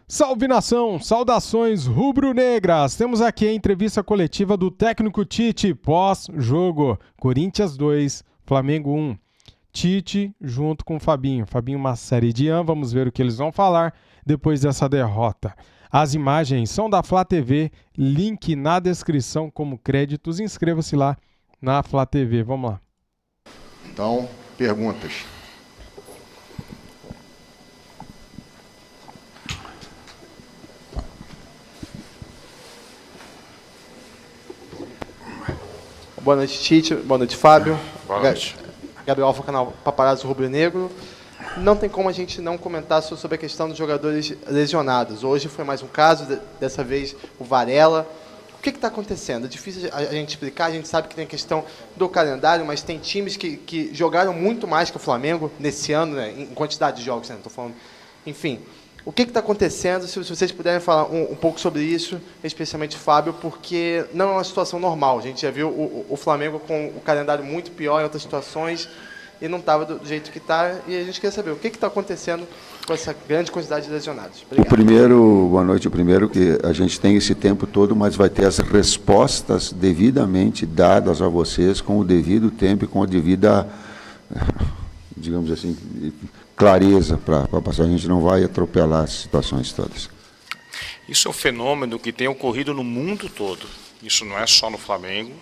Salve nação, saudações rubro-negras. Temos aqui a entrevista coletiva do técnico Tite pós-jogo. Corinthians 2, Flamengo 1. Tite junto com o Fabinho. Fabinho uma série de vamos ver o que eles vão falar depois dessa derrota. As imagens são da Flá TV, link na descrição como créditos. Inscreva-se lá na Flá TV. Vamos lá. Então, perguntas. Boa noite, Tite. Boa noite, Fábio. Boa noite. Gabriel Alfa, canal Paparazzo Rubro Negro. Não tem como a gente não comentar sobre a questão dos jogadores lesionados. Hoje foi mais um caso, dessa vez o Varela. O que está acontecendo? É difícil a gente explicar, a gente sabe que tem a questão do calendário, mas tem times que jogaram muito mais que o Flamengo nesse ano, né, em quantidade de jogos, né? Estou falando. Enfim, o que está acontecendo? Se vocês puderem falar um pouco sobre isso, especialmente Fábio, porque não é uma situação normal. A gente já viu o Flamengo com o calendário muito pior em outras situações e não estava do jeito que está. E a gente quer saber o que está acontecendo com essa grande quantidade de lesionados. Obrigado. Boa noite. O primeiro que a gente tem esse tempo todo, mas vai ter as respostas devidamente dadas a vocês com o devido tempo e com a devida, digamos assim, clareza para passar. A gente não vai atropelar as situações todas. Isso é um fenômeno que tem ocorrido no mundo todo. Isso não é só no Flamengo.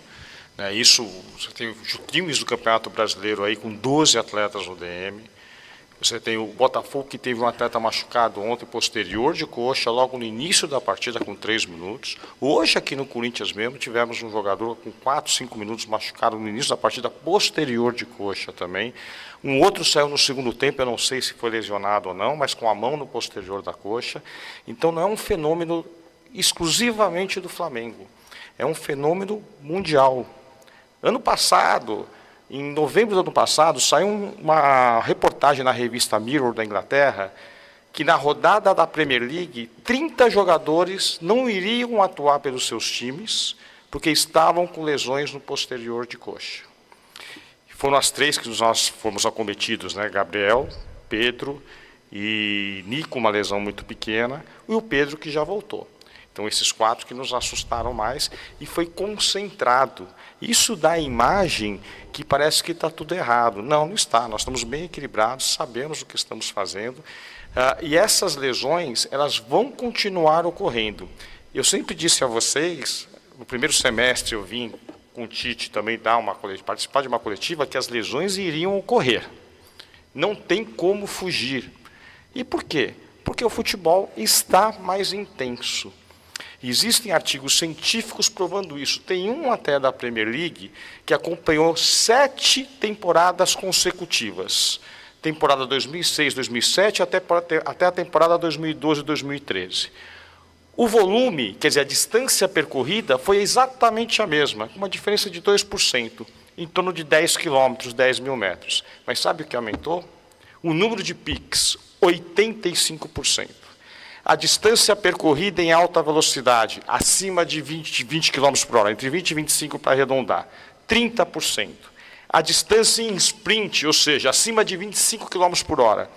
Isso, você tem times do Campeonato Brasileiro aí com 12 atletas no DM. Você tem o Botafogo, que teve um atleta machucado ontem, posterior de coxa, logo no início da partida, com 3 minutos. Hoje, aqui no Corinthians mesmo, tivemos um jogador com 4, 5 minutos machucado no início da partida, posterior de coxa também. Um outro saiu no segundo tempo, eu não sei se foi lesionado ou não, mas com a mão no posterior da coxa. Então, não é um fenômeno exclusivamente do Flamengo. É um fenômeno mundial. Ano passado, em novembro do ano passado, saiu uma reportagem na revista Mirror da Inglaterra que na rodada da Premier League, 30 jogadores não iriam atuar pelos seus times porque estavam com lesões no posterior de coxa. Foram as 3 que nós fomos acometidos, né? Gabriel, Pedro e Nico, uma lesão muito pequena, e o Pedro que já voltou. Então, esses 4 que nos assustaram mais, e foi concentrado. Isso dá a imagem que parece que está tudo errado. Não, não está. Nós estamos bem equilibrados, sabemos o que estamos fazendo. E essas lesões, elas vão continuar ocorrendo. Eu sempre disse a vocês, no primeiro semestre eu vim com o Tite também participar de uma coletiva, que as lesões iriam ocorrer. Não tem como fugir. E por quê? Porque o futebol está mais intenso. Existem artigos científicos provando isso. Tem um até da Premier League que acompanhou 7 temporadas consecutivas. Temporada 2006, 2007 até a temporada 2012, 2013. O volume, quer dizer, a distância percorrida foi exatamente a mesma, com uma diferença de 2%, em torno de 10 quilômetros, 10 mil metros. Mas sabe o que aumentou? O número de piques, 85%. A distância percorrida em alta velocidade, acima de 20 km por hora, entre 20 e 25 para arredondar, 30%. A distância em sprint, ou seja, acima de 25 km por hora,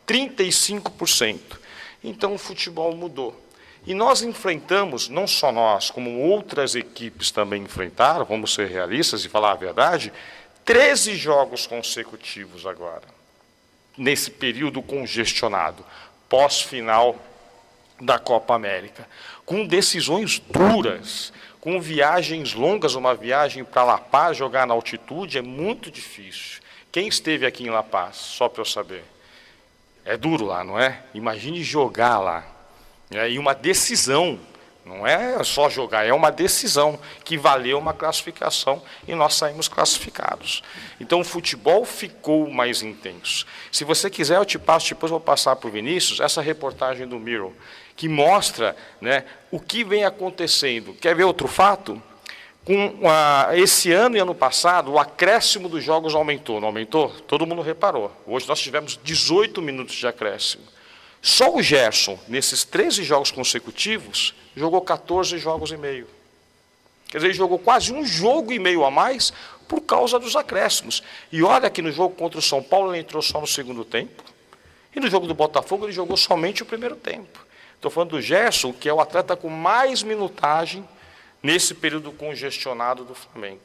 35%. Então o futebol mudou. E nós enfrentamos, não só nós, como outras equipes também enfrentaram, vamos ser realistas e falar a verdade, 13 jogos consecutivos agora, nesse período congestionado, pós-final da Copa América, com decisões duras, com viagens longas. Uma viagem para La Paz, jogar na altitude, é muito difícil. Quem esteve aqui em La Paz, só para eu saber? É duro lá, não é? Imagine jogar lá. E uma decisão, não é só jogar, é uma decisão que valeu uma classificação e nós saímos classificados. Então o futebol ficou mais intenso. Se você quiser, eu te passo, depois vou passar para o Vinícius, essa reportagem do Mirror, que mostra, né, o que vem acontecendo. Quer ver outro fato? Esse ano e ano passado, o acréscimo dos jogos aumentou, não aumentou? Todo mundo reparou. Hoje nós tivemos 18 minutos de acréscimo. Só o Gerson, nesses 13 jogos consecutivos, jogou 14 jogos e meio. Quer dizer, ele jogou quase um jogo e meio a mais por causa dos acréscimos. E olha que no jogo contra o São Paulo ele entrou só no segundo tempo. E no jogo do Botafogo ele jogou somente o primeiro tempo. Estou falando do Gerson, que é o atleta com mais minutagem nesse período congestionado do Flamengo.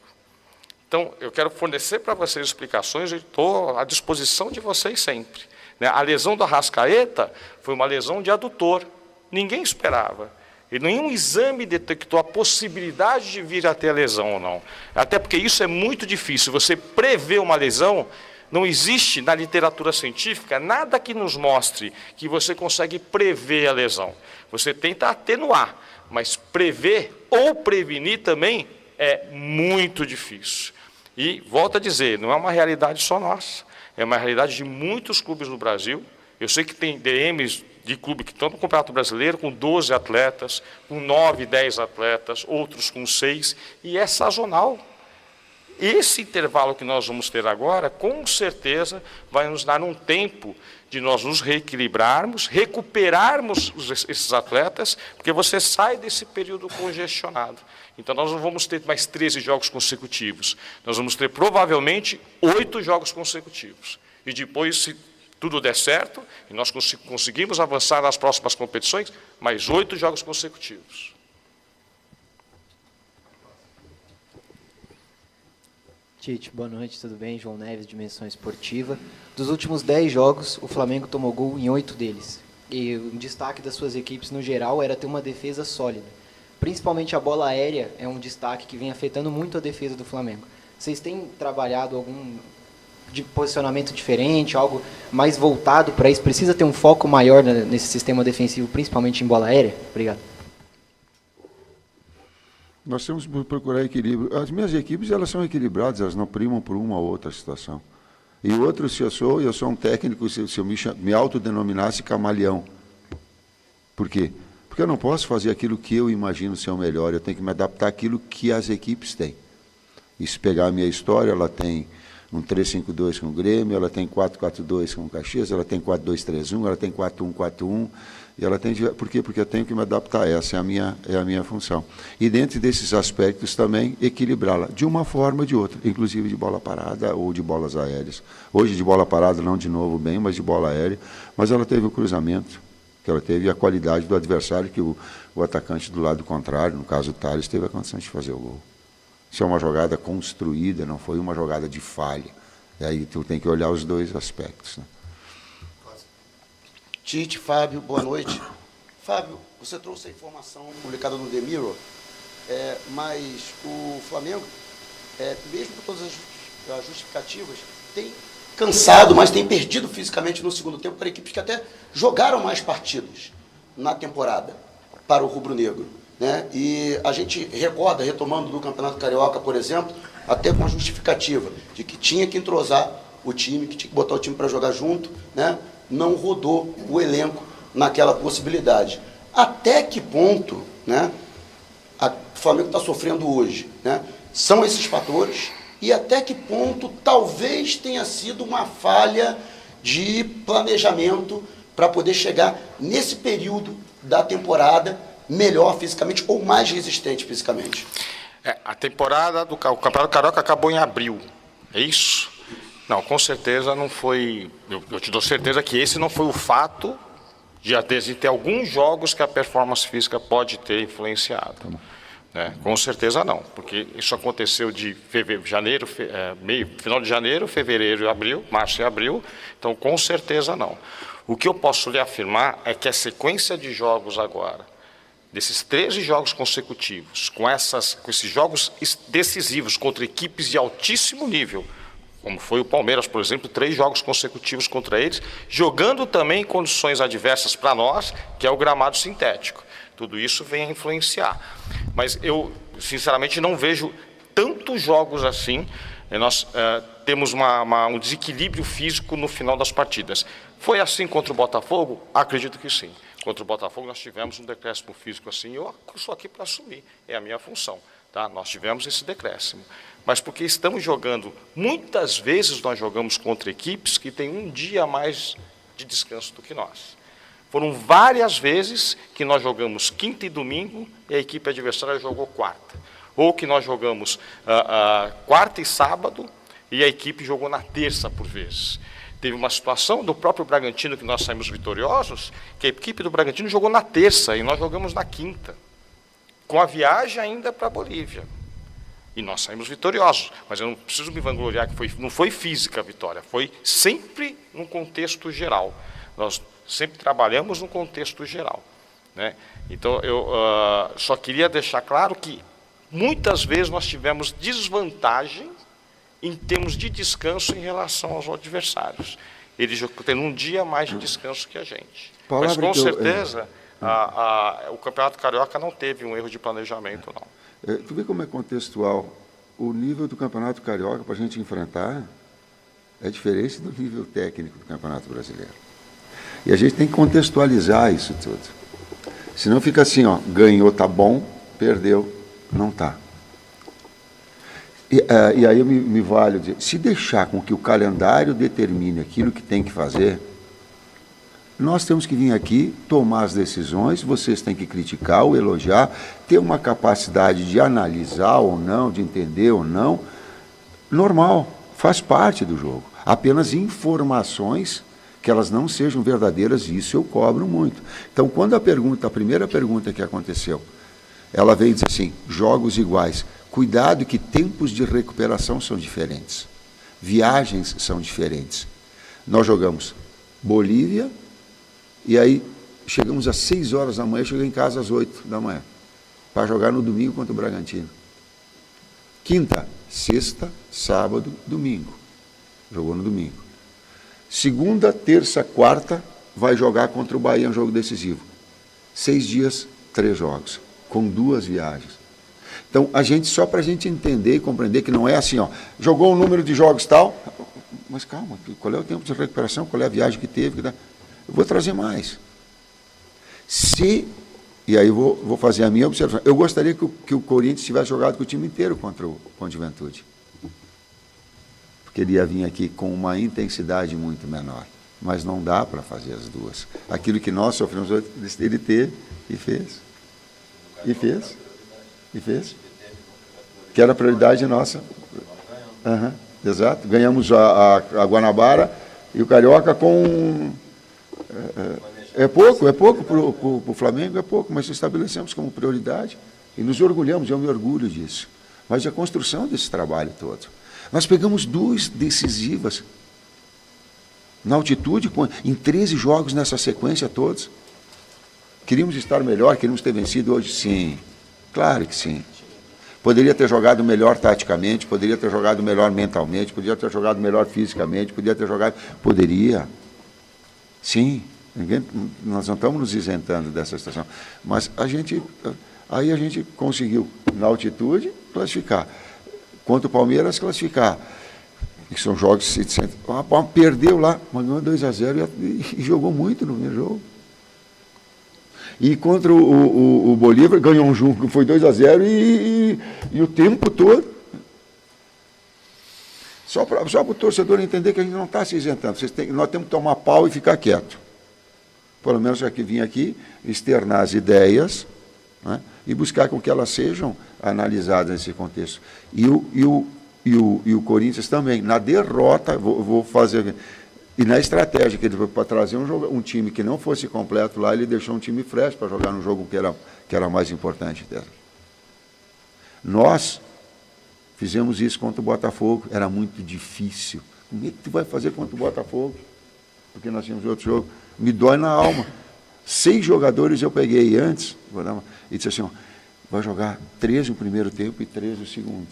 Então, eu quero fornecer para vocês explicações e estou à disposição de vocês sempre. A lesão do Arrascaeta foi uma lesão de adutor. Ninguém esperava. E nenhum exame detectou a possibilidade de vir a ter a lesão ou não. Até porque isso é muito difícil. Você prever uma lesão, não existe na literatura científica nada que nos mostre que você consegue prever a lesão. Você tenta atenuar, mas prever ou prevenir também é muito difícil. E, volto a dizer, não é uma realidade só nossa, é uma realidade de muitos clubes no Brasil. Eu sei que tem DMs de clube que estão no Campeonato Brasileiro com 12 atletas, com 9, 10 atletas, outros com 6, e é sazonal. Esse intervalo que nós vamos ter agora, com certeza, vai nos dar um tempo de nós nos reequilibrarmos, recuperarmos esses atletas, porque você sai desse período congestionado. Então, nós não vamos ter mais 13 jogos consecutivos. Nós vamos ter, provavelmente, 8 jogos consecutivos. E depois, se tudo der certo, e nós conseguimos avançar nas próximas competições, mais 8 jogos consecutivos. Tite, boa noite, tudo bem? João Neves, Dimensão Esportiva. Dos últimos 10 jogos, o Flamengo tomou gol em 8 deles. E um destaque das suas equipes no geral era ter uma defesa sólida. Principalmente a bola aérea é um destaque que vem afetando muito a defesa do Flamengo. Vocês têm trabalhado algum de posicionamento diferente, algo mais voltado para isso? Precisa ter um foco maior nesse sistema defensivo, principalmente em bola aérea? Obrigado. Nós temos que procurar equilíbrio. As minhas equipes, elas são equilibradas, elas não primam por uma ou outra situação. E outro, se eu sou um técnico, se eu me autodenominasse camaleão. Por quê? Porque eu não posso fazer aquilo que eu imagino ser o melhor, eu tenho que me adaptar àquilo que as equipes têm. E se pegar a minha história, ela tem um 3-5-2 com o Grêmio, ela tem 4-4-2 com o Caxias, ela tem 4-2-3-1, ela tem 4-1-4-1, e ela tem... Por quê? Porque eu tenho que me adaptar, essa é a minha função. E dentro desses aspectos também, equilibrá-la, de uma forma ou de outra, inclusive de bola parada ou de bolas aéreas. Hoje de bola parada, não de novo bem, mas de bola aérea, mas ela teve o cruzamento, que ela teve a qualidade do adversário, que o atacante do lado contrário, no caso o Thales, teve a condição de fazer o gol. Isso é uma jogada construída, não foi uma jogada de falha. E aí tu tem que olhar os dois aspectos, né? Tite, Fábio, boa noite. Fábio, você trouxe a informação publicada no The Mirror, mas o Flamengo, mesmo com todas as justificativas, tem cansado, mas tem perdido fisicamente no segundo tempo para equipes que até jogaram mais partidas na temporada para o rubro-negro, né? E a gente recorda, retomando do Campeonato Carioca, por exemplo, até com a justificativa de que tinha que entrosar o time, que tinha que botar o time para jogar junto, né? Não rodou o elenco naquela possibilidade. Até que ponto, né, o Flamengo está sofrendo hoje, né? São esses fatores, e até que ponto talvez tenha sido uma falha de planejamento para poder chegar nesse período da temporada melhor fisicamente ou mais resistente fisicamente? A temporada do Campeonato Carioca acabou em abril, é isso? Não, com certeza não foi. Eu te dou certeza que esse não foi o fato de ter alguns jogos que a performance física pode ter influenciado. Né? Com certeza não, porque isso aconteceu de final de janeiro, fevereiro e abril, março e abril, então com certeza não. O que eu posso lhe afirmar é que a sequência de jogos agora, desses 13 jogos consecutivos, com esses jogos decisivos contra equipes de altíssimo nível, como foi o Palmeiras, por exemplo, 3 jogos consecutivos contra eles, jogando também em condições adversas para nós, que é o gramado sintético. Tudo isso vem a influenciar. Mas eu, sinceramente, não vejo tantos jogos assim. Nós temos um desequilíbrio físico no final das partidas. Foi assim contra o Botafogo? Acredito que sim. Contra o Botafogo nós tivemos um decréscimo físico assim, eu estou aqui para assumir, é a minha função. Tá? Nós tivemos esse decréscimo. Mas porque estamos jogando, muitas vezes nós jogamos contra equipes que têm um dia a mais de descanso do que nós. Foram várias vezes que nós jogamos quinta e domingo e a equipe adversária jogou quarta. Ou que nós jogamos quarta e sábado e a equipe jogou na terça por vezes. Teve uma situação do próprio Bragantino, que nós saímos vitoriosos, que a equipe do Bragantino jogou na terça e nós jogamos na quinta, com a viagem ainda para a Bolívia. E nós saímos vitoriosos. Mas eu não preciso me vangloriar que não foi física a vitória, foi sempre num contexto geral. Nós sempre trabalhamos num contexto geral, né? Então, eu só queria deixar claro que muitas vezes nós tivemos desvantagem em termos de descanso em relação aos adversários. Eles têm um dia mais de descanso que a gente. Mas, com certeza, o Campeonato Carioca não teve um erro de planejamento, não. Tu vê como é contextual. O nível do Campeonato Carioca, para a gente enfrentar, é diferente do nível técnico do Campeonato Brasileiro. E a gente tem que contextualizar isso tudo. Senão fica assim, ó, ganhou, tá bom, perdeu, não tá. E aí eu me valho dizer, se deixar com que o calendário determine aquilo que tem que fazer, nós temos que vir aqui, tomar as decisões, vocês têm que criticar ou elogiar, ter uma capacidade de analisar ou não, de entender ou não, normal, faz parte do jogo. Apenas informações que elas não sejam verdadeiras, isso eu cobro muito. Então, quando a primeira pergunta que aconteceu, ela veio e disse assim, jogos iguais, cuidado que tempos de recuperação são diferentes, viagens são diferentes. Nós jogamos Bolívia, e aí chegamos às 6 horas da manhã, cheguei em casa às 8 da manhã, para jogar no domingo contra o Bragantino. Quinta, sexta, sábado, domingo. Jogou no domingo. Segunda, terça, quarta, vai jogar contra o Bahia, um jogo decisivo. 6 dias, 3 jogos, com 2 viagens. Então, só para a gente entender e compreender que não é assim, ó, jogou um número de jogos tal, mas calma, qual é o tempo de recuperação, qual é a viagem que teve? Eu vou trazer mais. E aí eu vou fazer a minha observação, eu gostaria que o Corinthians tivesse jogado com o time inteiro contra o Juventude. Porque ele ia vir aqui com uma intensidade muito menor. Mas não dá para fazer as duas. Aquilo que nós sofremos, ele teve e fez. E fez. E fez. Que era a prioridade nossa. Uhum, exato. Ganhamos a Guanabara e o Carioca com... É pouco para o Flamengo, é pouco, mas estabelecemos como prioridade e nos orgulhamos, eu me orgulho disso. Mas a construção desse trabalho todo. Nós pegamos 2 decisivas na altitude, em 13 jogos nessa sequência todos. Queríamos estar melhor, queríamos ter vencido hoje? Sim, claro que sim. Poderia ter jogado melhor taticamente, poderia ter jogado melhor mentalmente, poderia ter jogado melhor fisicamente, poderia. Sim, nós não estamos nos isentando dessa situação. Mas aí a gente conseguiu, na altitude, classificar. Contra o Palmeiras, classificar. Que são jogos que se perdeu lá, mas ganhou 2-0 e jogou muito no primeiro jogo. E contra o Bolívar, ganhou um jogo que foi 2-0 e o tempo todo. Só para o torcedor entender que a gente não está se isentando. Nós temos que tomar pau e ficar quieto. Pelo menos já que vim aqui, externar as ideias, né, e buscar com que elas sejam analisadas nesse contexto. E o Corinthians também, na derrota, vou fazer... E na estratégia que ele foi para trazer um time que não fosse completo lá, ele deixou um time fresco para jogar no jogo que era mais importante dela. Nós fizemos isso contra o Botafogo, era muito difícil. Como é que tu vai fazer contra o Botafogo? Porque nós tínhamos outro jogo. Me dói na alma. 6 jogadores eu peguei antes, e disse assim, ó, vai jogar 13 no primeiro tempo e 13 no segundo.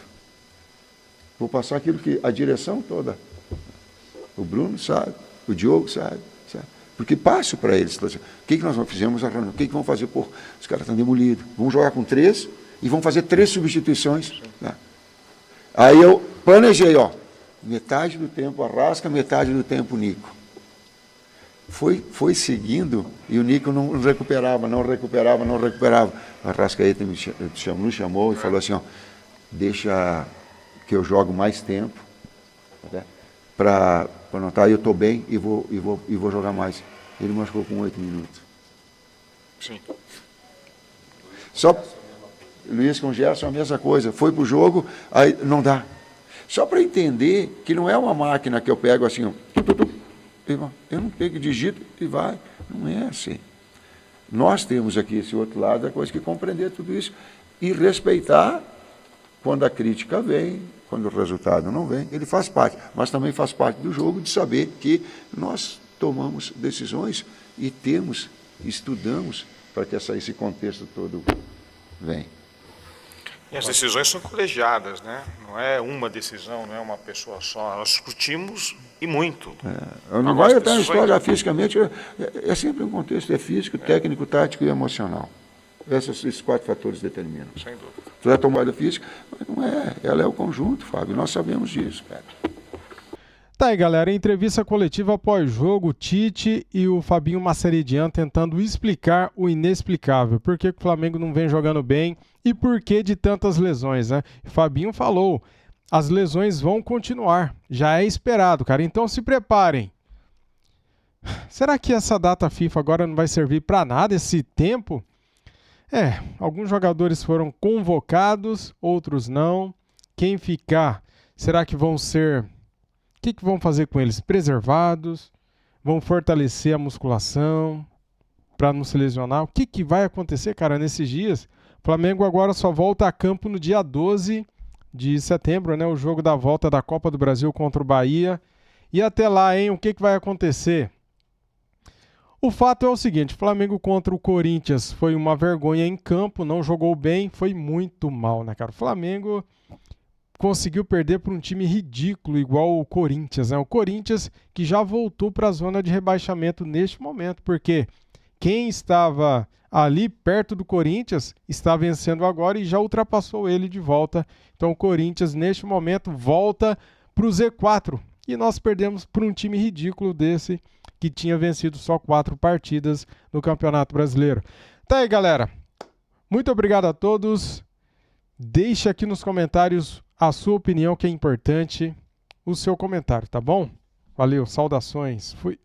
Vou passar aquilo que a direção toda, o Bruno sabe, o Diogo sabe. Porque passo para eles. O que nós fizemos? O que vamos fazer? Pô, os caras estão demolidos. Vamos jogar com 3 e vamos fazer 3 substituições. Tá? Aí eu planejei, ó, metade do tempo Arrasca, metade do tempo Nico. Foi seguindo e o Nico não recuperava. O Arrascaeta nos chamou e falou assim, ó, deixa que eu jogo mais tempo, tá? Para notar, eu estou bem e vou jogar mais. Ele machucou com 8 minutos. Sim. Só Luiz com o Gerson, a mesma coisa. Foi para o jogo, aí não dá. Só para entender que não é uma máquina que eu pego assim, ó, eu não pego, digito e vai. Não é assim. Nós temos aqui esse outro lado, a coisa que compreender tudo isso e respeitar quando a crítica vem, quando o resultado não vem, ele faz parte. Mas também faz parte do jogo de saber que nós tomamos decisões e estudamos para que esse contexto todo venha. E as decisões são colegiadas, né? Não é uma decisão, não é uma pessoa só. Nós discutimos e muito. Não vai estar na história fisicamente, é sempre um contexto, é físico, técnico, tático e emocional. Esses 4 fatores determinam. Sem dúvida. Tu é tomada física, mas não é, ela é o conjunto, Fábio, nós sabemos disso, cara. Tá aí, galera, entrevista coletiva pós-jogo, Tite e o Fabinho Masseridian tentando explicar o inexplicável. Por que o Flamengo não vem jogando bem e por que de tantas lesões, né? O Fabinho falou, as lesões vão continuar, já é esperado, cara, então se preparem. Será que essa data FIFA agora não vai servir para nada, esse tempo? Alguns jogadores foram convocados, outros não. Quem ficar, será que vão ser... O que vão fazer com eles? Preservados? Vão fortalecer a musculação para não se lesionar? O que vai acontecer, cara, nesses dias? O Flamengo agora só volta a campo no dia 12 de setembro, né? O jogo da volta da Copa do Brasil contra o Bahia. E até lá, hein? O que vai acontecer? O fato é o seguinte, o Flamengo contra o Corinthians foi uma vergonha em campo, não jogou bem, foi muito mal, né, cara? O Flamengo conseguiu perder para um time ridículo, igual o Corinthians, né? O Corinthians que já voltou para a zona de rebaixamento neste momento, porque quem estava ali perto do Corinthians está vencendo agora e já ultrapassou ele de volta. Então o Corinthians, neste momento, volta para o Z4. E nós perdemos para um time ridículo desse, que tinha vencido só 4 partidas no Campeonato Brasileiro. Tá aí, galera. Muito obrigado a todos. Deixe aqui nos comentários a sua opinião, que é importante, o seu comentário, tá bom? Valeu, saudações. Fui.